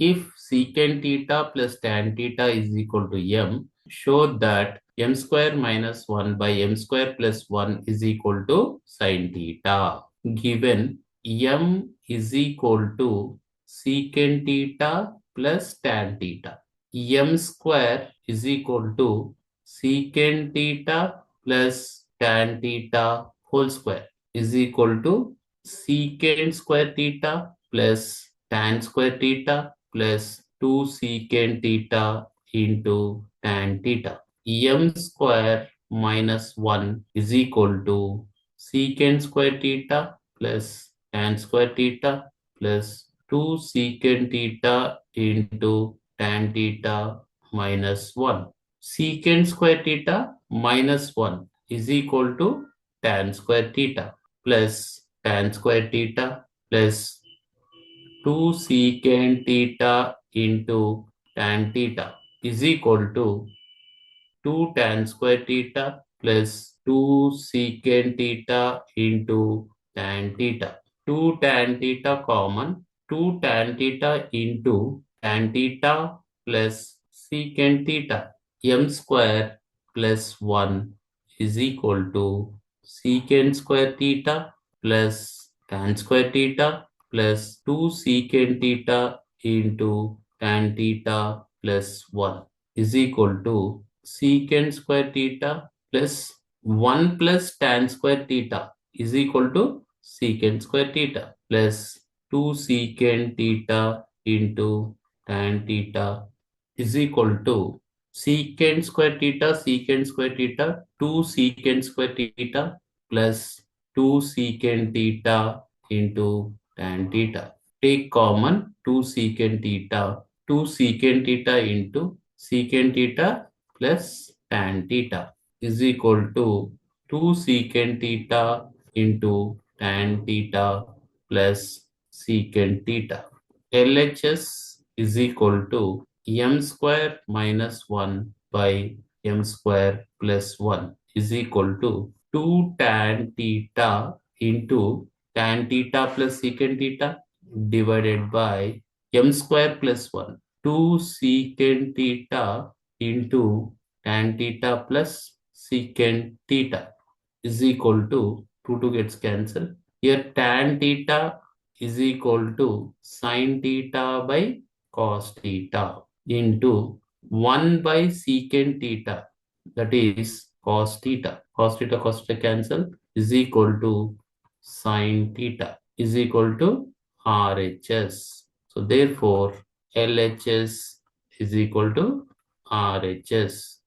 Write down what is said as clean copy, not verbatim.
If secant theta plus tan theta is equal to m, show that m square minus 1 by m square plus 1 is equal to sin theta. Given m is equal to secant theta plus tan theta. M square is equal to secant theta plus tan theta whole square is equal to secant square theta plus tan square theta plus 2 secant theta into tan theta. M square minus 1 is equal to secant square theta plus tan square theta plus 2 secant theta into tan theta minus 1. Secant square theta minus 1 is equal to tan square theta plus tan square theta plus 2 secant theta into tan theta is equal to 2 tan square theta plus 2 secant theta into tan theta. 2 tan theta common. 2 tan theta into tan theta plus secant theta. M square plus 1 is equal to secant square theta plus tan square theta plus 2 secant theta into tan theta plus 1 is equal to secant square theta plus 1 plus tan square theta is equal to secant square theta plus 2 secant theta into tan theta is equal to secant square theta 2 secant square theta plus 2 secant theta into tan theta. Take common 2 secant theta into secant theta plus tan theta is equal to 2 secant theta into tan theta plus secant theta. LHS is equal to m square minus 1 by m square plus 1 is equal to 2 tan theta into tan theta plus secant theta divided by m square plus 1. 2 secant theta into tan theta plus secant theta is equal to 2 gets cancelled. Here tan theta is equal to sin theta by cos theta into 1 by secant theta, that is cos theta. Cos theta cancel is equal to sin theta is equal to RHS. So therefore LHS is equal to RHS.